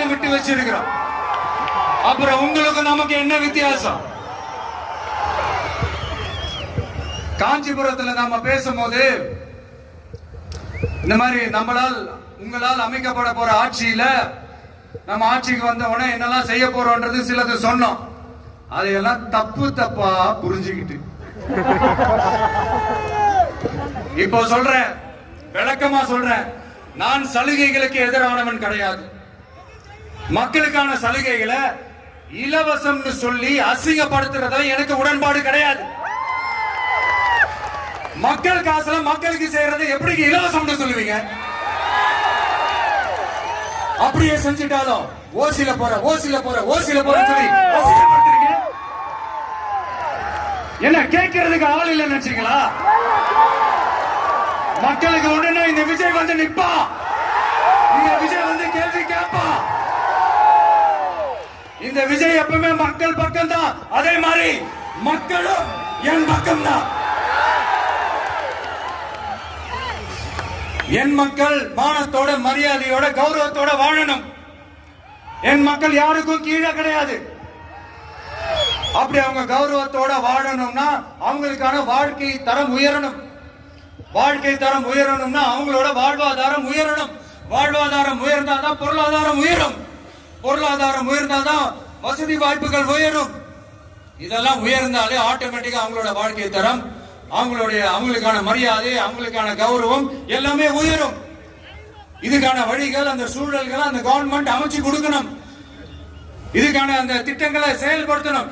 வந்து விட்டு வச்சிருக்கிறோம். அப்புறம் உங்களுக்கு நமக்கு என்ன வித்தியாசம்? காஞ்சிபுரத்துல நாம பேசும்போது இந்த மாதிரி உங்களால் அமைக்கப்பட போற ஆட்சியில நம்ம ஆட்சிக்கு வந்த உடனே என்னெல்லாம் செய்ய போறோம்ன்றது சிலது சொன்னோம். அதையெல்லாம் தப்பா புரிஞ்சுக்கிட்டு இப்போ சொல்றேன், விளக்கமா சொல்றேன். நான் சலுகைகளுக்கு எதிரானவன் கிடையாது. மக்களுக்கான சலுகைகளை இலவசம்னு சொல்லி அசிங்கப்படுத்துறத எனக்கு உடன்பாடு கிடையாது. மக்கள் காசுல மக்களுக்கு செய்யறதை எப்படி இலவசம்னு சொல்லுவீங்க? அப்படியே செஞ்சுட்டாலும் ஓசில போற சொல்லி அசிங்கப்படுத்துறீங்க. என்ன கேட்கறதுக்கு ஆள் இல்லைன்னு நினைச்சீங்களா? மக்களுக்கு உடனே இந்த விஜய் வந்து நிப்பா, இந்த விஜய் வந்து கேள்வி கேட்பா. இந்த விஜய் எப்பவுமே மக்கள் பக்கம் தான். அதே மாதிரி மக்களும் என் பக்கம் தான். என் மக்கள் மானத்தோட மரியாதையோட கௌரவத்தோட வாழணும். என் மக்கள் யாருக்கும் கீழே கிடையாது. அப்படி அவங்க கௌரவத்தோட வாழணும்னா அவங்களுக்கான வாழ்க்கை தரம் உயரணும். வாழ்க்கை தரம் உயரணும்னா அவங்களோட வாழ்வாதாரம் உயரணும். வாழ்வாதாரம் உயர்ந்தாதான் பொருளாதாரம் உயரும். பொருளாதாரம் உயர்ந்தாதான் வசதி வாய்ப்புகள் உயரும். இதெல்லாம் உயர்ந்தாலே ஆட்டோமேட்டிக்கா அவங்களோட வாழ்க்கை தரம், அவங்களுக்கான மரியாதை, அவங்களுக்கான கௌரவம் எல்லாமே உயரும். இதுக்கான வழிகள், அந்த சூழல்களை அந்த கவர்மெண்ட் அமைச்சு கொடுக்கணும். இதுக்கான அந்த திட்டங்களை செயல்படுத்தணும்.